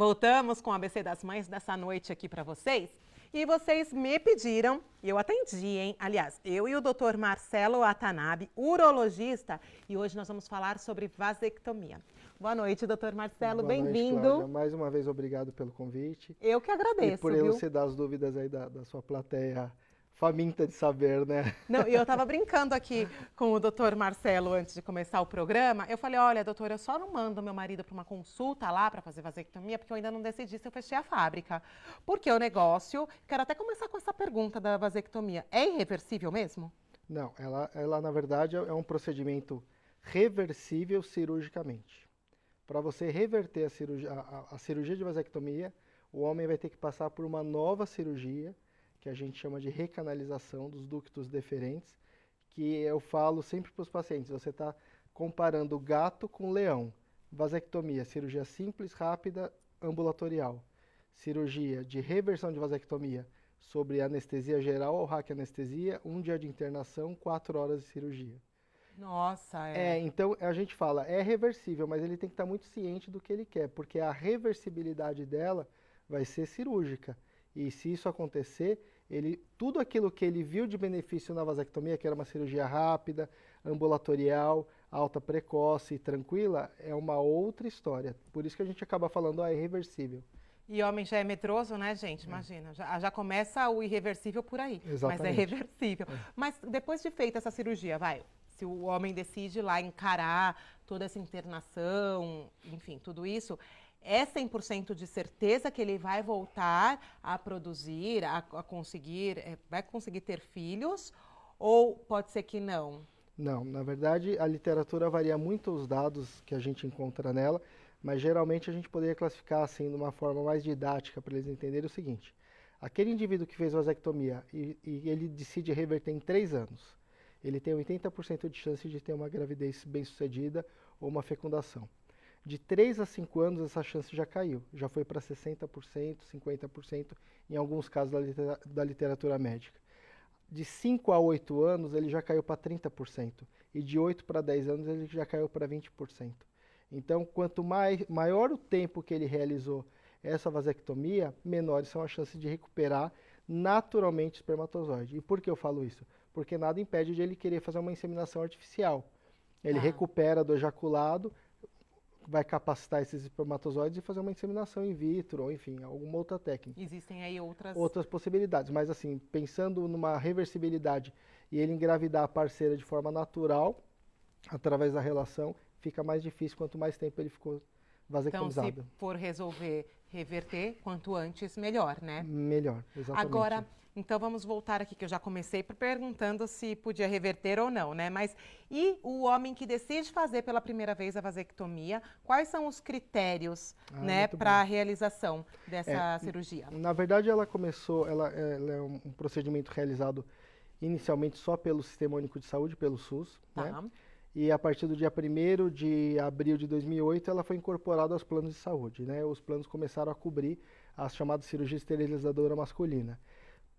Voltamos com o ABC das Mães dessa noite aqui para vocês. E vocês me pediram, e eu atendi, hein? Aliás, eu e o Dr. Marcelo Watanabe, urologista, e hoje nós vamos falar sobre vasectomia. Boa noite, Dr. Marcelo, bem-vindo. Mais uma vez, obrigado pelo convite. Eu que agradeço, e por elucidar as dúvidas aí da sua plateia faminta de saber, né? Não, eu estava brincando aqui com o doutor Marcelo antes de começar o programa. Eu falei, olha, doutor, eu só não mando meu marido para uma consulta lá para fazer vasectomia, porque eu ainda não decidi se eu fechei a fábrica. Porque o negócio, quero até começar com essa pergunta da vasectomia, é irreversível mesmo? Não, ela na verdade é um procedimento reversível cirurgicamente. Para você reverter a cirurgia de vasectomia, o homem vai ter que passar por uma nova cirurgia, que a gente chama de recanalização dos ductos deferentes, que eu falo sempre para os pacientes, você está comparando gato com leão. Vasectomia, cirurgia simples, rápida, ambulatorial. Cirurgia de reversão de vasectomia sobre anestesia geral ou raquianestesia, 1 dia de internação, 4 horas de cirurgia. Nossa, então a gente fala, é reversível, mas ele tem que estar muito ciente do que ele quer, porque a reversibilidade dela vai ser cirúrgica. E se isso acontecer, tudo aquilo que ele viu de benefício na vasectomia, que era uma cirurgia rápida, ambulatorial, alta precoce e tranquila, é uma outra história. Por isso que a gente acaba falando, é irreversível. E homem já é medroso, né, gente? Imagina, já começa o irreversível por aí. Exatamente. Mas é reversível. Mas depois de feita essa cirurgia, se o homem decide lá encarar toda essa internação, enfim, tudo isso, é 100% de certeza que ele vai voltar a produzir, a conseguir, vai conseguir ter filhos? Ou pode ser que não? Não, na verdade a literatura varia muito os dados que a gente encontra nela, mas geralmente a gente poderia classificar assim de uma forma mais didática para eles entenderem o seguinte. Aquele indivíduo que fez vasectomia e ele decide reverter em 3 anos, ele tem 80% de chance de ter uma gravidez bem-sucedida ou uma fecundação. De 3 a 5 anos, essa chance já caiu. Já foi para 60%, 50%, em alguns casos da literatura médica. De 5 a 8 anos, ele já caiu para 30%. E de 8 para 10 anos, ele já caiu para 20%. Então, quanto maior o tempo que ele realizou essa vasectomia, menores são as chances de recuperar naturalmente o espermatozoide. E por que eu falo isso? Porque nada impede de ele querer fazer uma inseminação artificial. Ele recupera do ejaculado, vai capacitar esses espermatozoides e fazer uma inseminação in vitro, ou enfim, alguma outra técnica. Existem aí outras possibilidades, mas assim, pensando numa reversibilidade e ele engravidar a parceira de forma natural, através da relação, fica mais difícil quanto mais tempo ele ficou vasectomizado. Então, se for reverter, quanto antes, melhor, né? Melhor, exatamente. Agora, então vamos voltar aqui, que eu já comecei perguntando se podia reverter ou não, né? Mas e o homem que decide fazer pela primeira vez a vasectomia, quais são os critérios, né, para a realização dessa cirurgia? Na verdade, ela é um procedimento realizado inicialmente só pelo Sistema Único de Saúde, pelo SUS, né? E a partir do dia 1º de abril de 2008, ela foi incorporada aos planos de saúde, né? Os planos começaram a cobrir a chamada cirurgia esterilizadora masculina.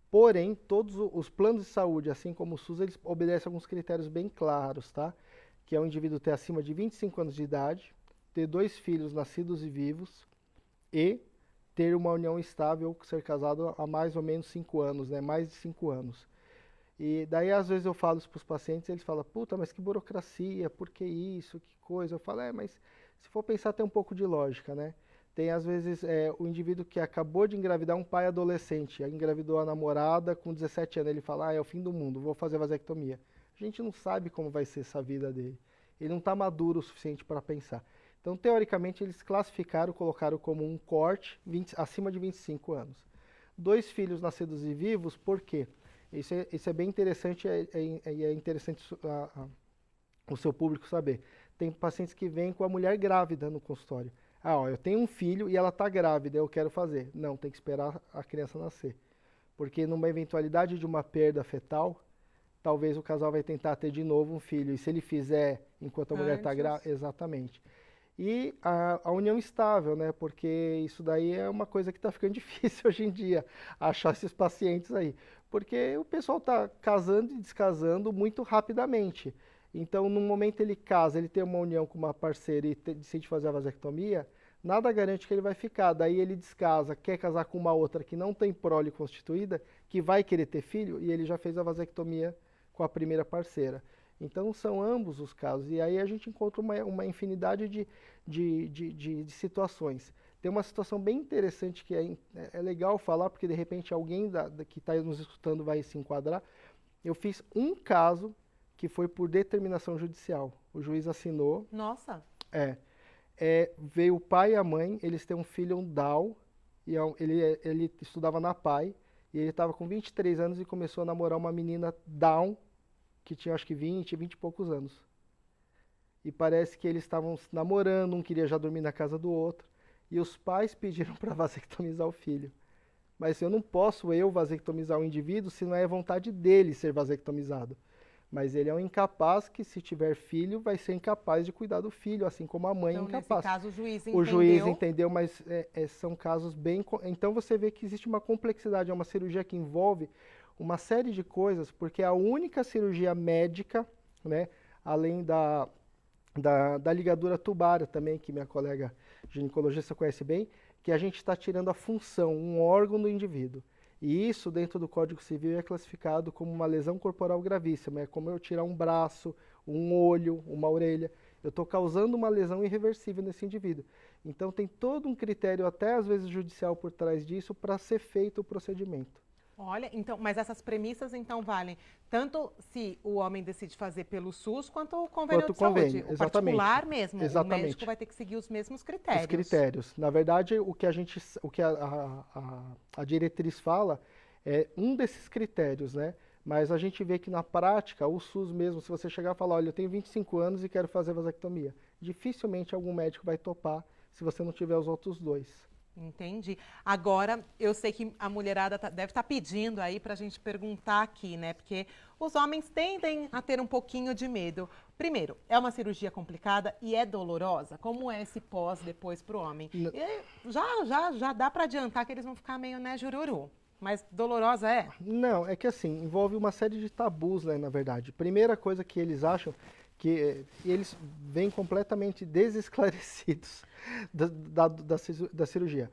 Porém, todos os planos de saúde, assim como o SUS, eles obedecem a alguns critérios bem claros, tá? Que é o indivíduo ter acima de 25 anos de idade, ter 2 filhos nascidos e vivos e ter uma união estável, ser casado há mais ou menos 5 anos, né? Mais de 5 anos. E daí, às vezes, eu falo isso para os pacientes, eles falam, puta, mas que burocracia, por que isso, que coisa? Eu falo, mas se for pensar, tem um pouco de lógica, né? Tem, às vezes, o indivíduo que acabou de engravidar, um pai adolescente, engravidou a namorada com 17 anos, ele fala, é o fim do mundo, vou fazer vasectomia. A gente não sabe como vai ser essa vida dele. Ele não está maduro o suficiente para pensar. Então, teoricamente, eles classificaram, colocaram como um corte acima de 25 anos. 2 filhos nascidos e vivos, por quê? Isso é bem interessante e é interessante o seu público saber. Tem pacientes que vêm com a mulher grávida no consultório. Eu tenho um filho e ela está grávida, eu quero fazer. Não, tem que esperar a criança nascer. Porque numa eventualidade de uma perda fetal, talvez o casal vai tentar ter de novo um filho. E se ele fizer enquanto a mulher está grávida, exatamente. E a união estável, né? Porque isso daí é uma coisa que está ficando difícil hoje em dia, achar esses pacientes aí. Porque o pessoal está casando e descasando muito rapidamente. Então, no momento ele casa, ele tem uma união com uma parceira e decide fazer a vasectomia, nada garante que ele vai ficar. Daí ele descasa, quer casar com uma outra que não tem prole constituída, que vai querer ter filho, e ele já fez a vasectomia com a primeira parceira. Então são ambos os casos. E aí a gente encontra uma infinidade de situações. Tem uma situação bem interessante que é legal falar, porque de repente alguém que está nos escutando vai se enquadrar. Eu fiz um caso que foi por determinação judicial. O juiz assinou. Nossa! Veio o pai e a mãe, eles têm um filho, um Down, e ele estudava na PAI, e ele estava com 23 anos e começou a namorar uma menina Down, que tinha acho que 20 e poucos anos. E parece que eles estavam namorando, um queria já dormir na casa do outro, e os pais pediram para vasectomizar o filho. Mas eu não posso vasectomizar o indivíduo se não é vontade dele ser vasectomizado. Mas ele é um incapaz que, se tiver filho, vai ser incapaz de cuidar do filho, assim como a mãe é incapaz. Nesse caso, o juiz entendeu. O juiz entendeu, mas são casos bem... Então você vê que existe uma complexidade, é uma cirurgia que envolve uma série de coisas, porque é a única cirurgia médica, né, além da ligadura tubária também, que minha colega ginecologista conhece bem, que a gente está tirando a função, um órgão do indivíduo. E isso, dentro do Código Civil, é classificado como uma lesão corporal gravíssima. É como eu tirar um braço, um olho, uma orelha. Eu estou causando uma lesão irreversível nesse indivíduo. Então, tem todo um critério, até às vezes judicial, por trás disso, para ser feito o procedimento. Olha, então, mas essas premissas, então, valem tanto se o homem decide fazer pelo SUS, quanto o convênio de saúde. O particular mesmo, exatamente. O médico vai ter que seguir os mesmos critérios. Os critérios. Na verdade, o que a diretriz fala é um desses critérios, né? Mas a gente vê que na prática, o SUS mesmo, se você chegar e falar, olha, eu tenho 25 anos e quero fazer vasectomia, dificilmente algum médico vai topar se você não tiver os outros dois. Entendi. Agora, eu sei que a mulherada deve estar pedindo aí para a gente perguntar aqui, né? Porque os homens tendem a ter um pouquinho de medo. Primeiro, é uma cirurgia complicada e é dolorosa? Como é esse pós depois para o homem? Já dá para adiantar que eles vão ficar meio, né, jururu. Mas dolorosa é? Não, é que assim, envolve uma série de tabus, né, na verdade. Primeira coisa que eles acham que eles vêm completamente desesclarecidos da cirurgia.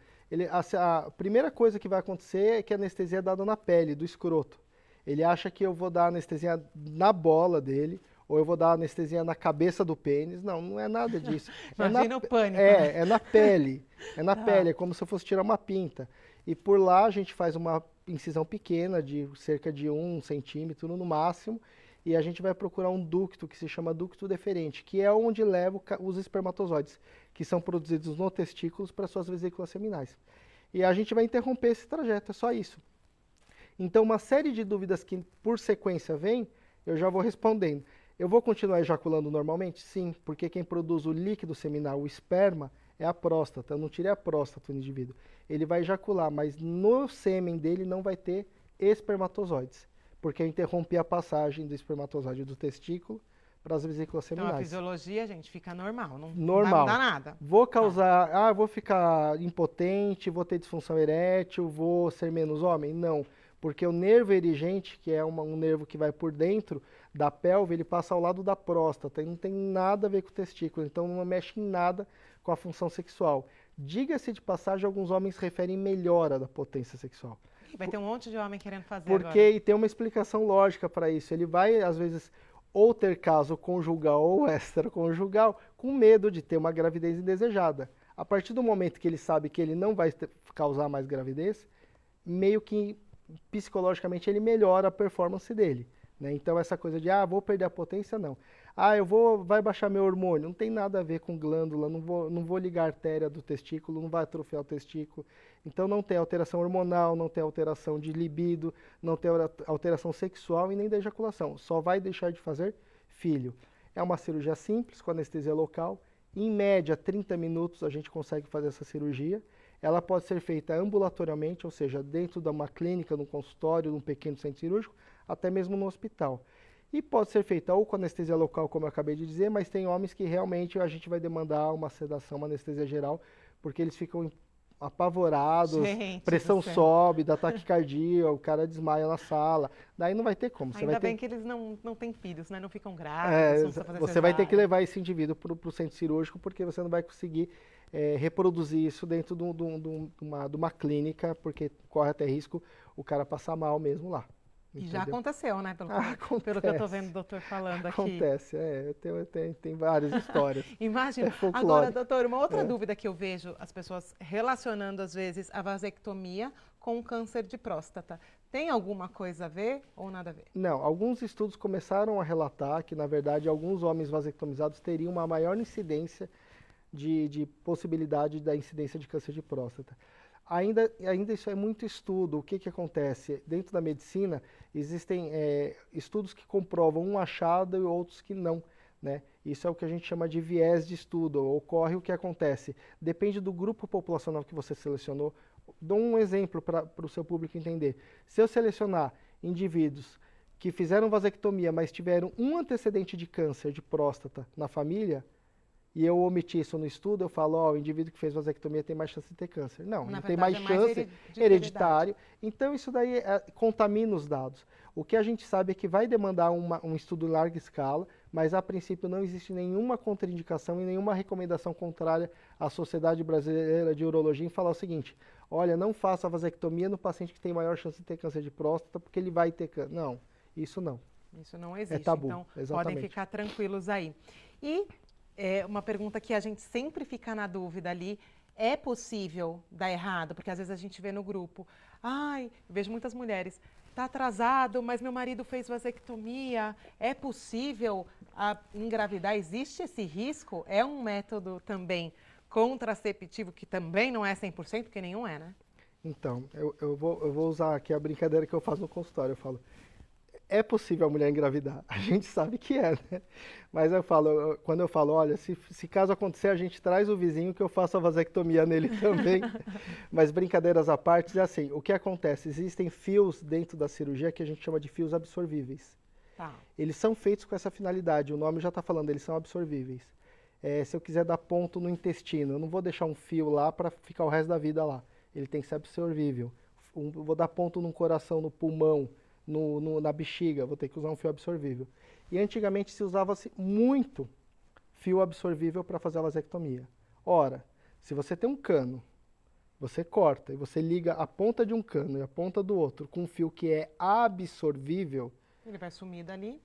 A primeira coisa que vai acontecer é que a anestesia é dada na pele, do escroto. Ele acha que eu vou dar anestesia na bola dele, ou eu vou dar anestesia na cabeça do pênis. Não, não é nada disso. Imagina o pânico. Né? É na pele. É na pele, é como se eu fosse tirar uma pinta. E por lá a gente faz uma incisão pequena, de cerca de 1 centímetro no máximo, e a gente vai procurar um ducto que se chama ducto deferente, que é onde leva os espermatozoides, que são produzidos no testículos para suas vesículas seminais. E a gente vai interromper esse trajeto, é só isso. Então, uma série de dúvidas que por sequência vem, eu já vou respondendo. Eu vou continuar ejaculando normalmente? Sim, porque quem produz o líquido seminal, o esperma, é a próstata. Eu não tirei a próstata do indivíduo. Ele vai ejacular, mas no sêmen dele não vai ter espermatozoides, porque eu interrompi a passagem do espermatozoide do testículo para as vesículas seminais. Então a fisiologia, gente, fica normal, não vai mudar nada. Vou causar, vou ficar impotente, vou ter disfunção erétil, vou ser menos homem? Não, porque o nervo erigente, que é um nervo que vai por dentro da pelve, ele passa ao lado da próstata e não tem nada a ver com o testículo, então não mexe em nada com a função sexual. Diga-se de passagem, alguns homens referem melhora da potência sexual. Vai ter um monte de homem querendo fazer e tem uma explicação lógica para isso. Ele vai, às vezes, ou ter caso conjugal ou extraconjugal, com medo de ter uma gravidez indesejada. A partir do momento que ele sabe que ele não vai causar mais gravidez, meio que psicologicamente ele melhora a performance dele. Né? Então essa coisa de, vou perder a potência, não. Vai baixar meu hormônio, não tem nada a ver com glândula, não vou ligar a artéria do testículo, não vai atrofiar o testículo. Então não tem alteração hormonal, não tem alteração de libido, não tem alteração sexual e nem da ejaculação. Só vai deixar de fazer filho. É uma cirurgia simples, com anestesia local. Em média, 30 minutos a gente consegue fazer essa cirurgia. Ela pode ser feita ambulatorialmente, ou seja, dentro de uma clínica, num consultório, num pequeno centro cirúrgico, até mesmo no hospital. E pode ser feita ou com anestesia local, como eu acabei de dizer, mas tem homens que realmente a gente vai demandar uma sedação, uma anestesia geral, porque eles ficam apavorados, pressão sobe, dá taquicardia, o cara desmaia na sala. Daí não vai ter como. Ainda bem que eles não têm filhos, né? Não ficam grávidos, você vai ter que levar esse indivíduo para o centro cirúrgico, porque você não vai conseguir reproduzir isso dentro de uma clínica, porque corre até risco o cara passar mal mesmo lá. E já aconteceu, né? Pelo que eu estou vendo o doutor falando aqui. Acontece, tem várias histórias. Imagina. Agora, doutor, uma outra dúvida que eu vejo as pessoas relacionando, às vezes, a vasectomia com o câncer de próstata. Tem alguma coisa a ver ou nada a ver? Não, alguns estudos começaram a relatar que, na verdade, alguns homens vasectomizados teriam uma maior incidência de possibilidade da incidência de câncer de próstata. Ainda isso é muito estudo. O que acontece? Dentro da medicina, existem estudos que comprovam um achado e outros que não, né? Isso é o que a gente chama de viés de estudo. Ocorre o que acontece. Depende do grupo populacional que você selecionou. Dou um exemplo para o seu público entender. Se eu selecionar indivíduos que fizeram vasectomia, mas tiveram um antecedente de câncer de próstata na família, e eu omiti isso no estudo, eu falo, o indivíduo que fez vasectomia tem mais chance de ter câncer. Não, ele tem mais chance, hereditário. Então, isso daí contamina os dados. O que a gente sabe é que vai demandar um estudo em larga escala, mas a princípio não existe nenhuma contraindicação e nenhuma recomendação contrária à Sociedade Brasileira de Urologia em falar o seguinte, olha, não faça a vasectomia no paciente que tem maior chance de ter câncer de próstata, porque ele vai ter câncer. Não, isso não. Isso não existe. É tabu, então, exatamente. Podem ficar tranquilos aí. E uma pergunta que a gente sempre fica na dúvida ali, é possível dar errado? Porque às vezes a gente vê no grupo, eu vejo muitas mulheres, está atrasado, mas meu marido fez vasectomia, é possível engravidar? Existe esse risco? É um método também contraceptivo que também não é 100%, porque nenhum é, né? Então, eu vou usar aqui a brincadeira que eu faço no consultório, eu falo, é possível a mulher engravidar, a gente sabe que é, né? Mas quando eu falo, olha, se caso acontecer, a gente traz o vizinho que eu faço a vasectomia nele também. Mas brincadeiras à parte, é assim, o que acontece? Existem fios dentro da cirurgia que a gente chama de fios absorvíveis. Tá. Eles são feitos com essa finalidade, o nome já está falando, eles são absorvíveis. Se eu quiser dar ponto no intestino, eu não vou deixar um fio lá para ficar o resto da vida lá. Ele tem que ser absorvível. Vou dar ponto no coração, no pulmão, na bexiga, vou ter que usar um fio absorvível. E antigamente se usava-se muito fio absorvível para fazer a vasectomia. Ora, se você tem um cano, você corta e você liga a ponta de um cano e a ponta do outro com um fio que é absorvível, ele vai sumir dali.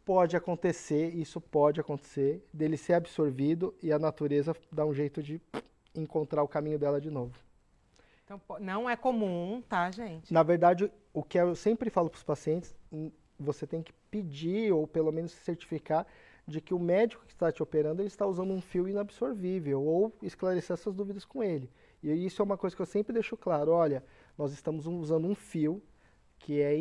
Isso pode acontecer, dele ser absorvido e a natureza dá um jeito de encontrar o caminho dela de novo. Então, não é comum, tá, gente? Na verdade, o que eu sempre falo para os pacientes, você tem que pedir ou pelo menos se certificar de que o médico que está te operando ele está usando um fio inabsorvível ou esclarecer essas dúvidas com ele. E isso é uma coisa que eu sempre deixo claro, olha, nós estamos usando um fio que é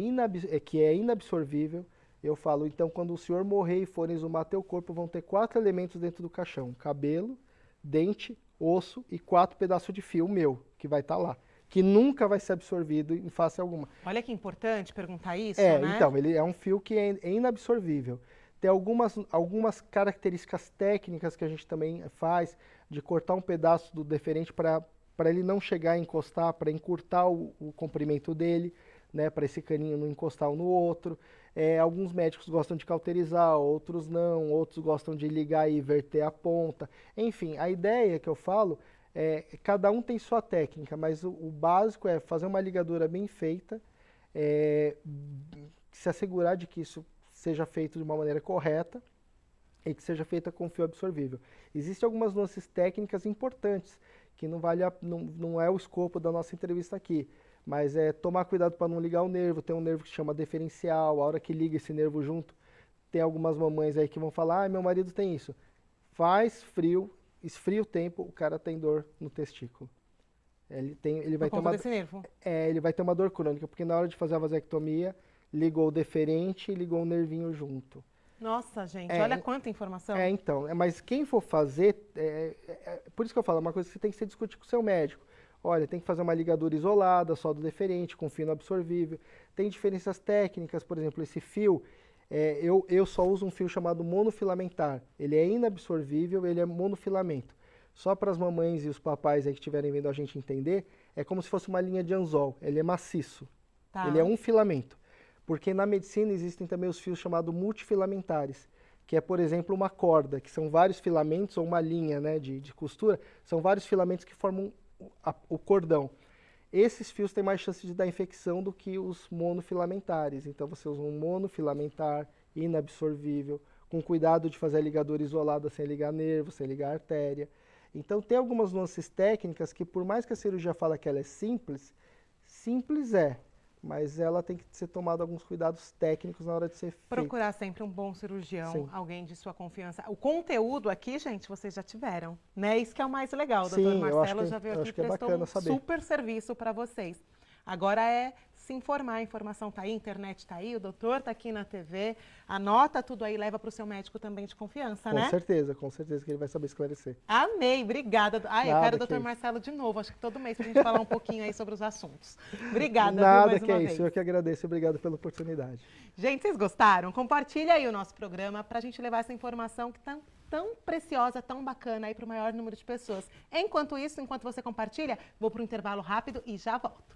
inabsorvível. Eu falo, então quando o senhor morrer e forem exumar teu corpo, vão ter 4 elementos dentro do caixão, cabelo, dente, osso e 4 pedaços de fio meu, que vai estar lá, que nunca vai ser absorvido em face alguma. Olha que importante perguntar isso, né? Então, ele é um fio que é inabsorvível. Tem algumas características técnicas que a gente também faz, de cortar um pedaço do deferente para ele não chegar a encostar, para encurtar o comprimento dele, né, para esse caninho não encostar um no outro. Alguns médicos gostam de cauterizar, outros não, outros gostam de ligar e verter a ponta. Enfim, a ideia que eu falo cada um tem sua técnica, mas o básico é fazer uma ligadura bem feita, se assegurar de que isso seja feito de uma maneira correta e que seja feita com fio absorvível. Existem algumas nuances técnicas importantes, que não é o escopo da nossa entrevista aqui, mas tomar cuidado para não ligar o nervo. Tem um nervo que se chama deferencial, a hora que liga esse nervo junto, tem algumas mamães aí que vão falar, meu marido tem isso. Faz frio, esfria o tempo, o cara tem dor no testículo. Ele vai ter uma dor crônica, porque na hora de fazer a vasectomia, ligou o deferente e ligou o nervinho junto. Nossa, gente, olha quanta informação. Então, mas quem for fazer, por isso que eu falo, é uma coisa que você tem que se discutir com o seu médico. Olha, tem que fazer uma ligadura isolada, só do deferente, com fio absorvível. Tem diferenças técnicas, por exemplo, esse fio, eu só uso um fio chamado monofilamentar. Ele é inabsorvível, ele é monofilamento. Só para as mamães e os papais aí que estiverem vendo a gente entender, é como se fosse uma linha de anzol. Ele é maciço. Tá. Ele é um filamento. Porque na medicina existem também os fios chamados multifilamentares, que é, por exemplo, uma corda, que são vários filamentos, ou uma linha, né, de costura, são vários filamentos que formam o cordão. Esses fios têm mais chance de dar infecção do que os monofilamentares. Então você usa um monofilamentar, inabsorvível, com cuidado de fazer a ligadura isolada sem ligar nervo, sem ligar artéria. Então tem algumas nuances técnicas que, por mais que a cirurgia fale que ela é simples, simples é, mas ela tem que ser tomada alguns cuidados técnicos na hora de ser feita. Procurar sempre um bom cirurgião, sim, alguém de sua confiança. O conteúdo aqui, gente, vocês já tiveram, né? Isso que é o mais legal. O doutor Marcelo já veio aqui e prestou um super serviço para vocês. Agora é se informar, a informação está aí, a internet está aí, o doutor está aqui na TV, anota tudo aí, leva para o seu médico também de confiança, né? Com certeza que ele vai saber esclarecer. Amei, obrigada. Eu quero o doutor Marcelo de novo, acho que todo mês, para a gente falar um pouquinho aí sobre os assuntos. Obrigada, Nada, mais que uma é vez. isso, eu que agradeço, obrigado pela oportunidade. Gente, vocês gostaram? Compartilha aí o nosso programa para a gente levar essa informação que está tão preciosa, tão bacana aí para o maior número de pessoas. Enquanto isso, enquanto você compartilha, vou para um intervalo rápido e já volto.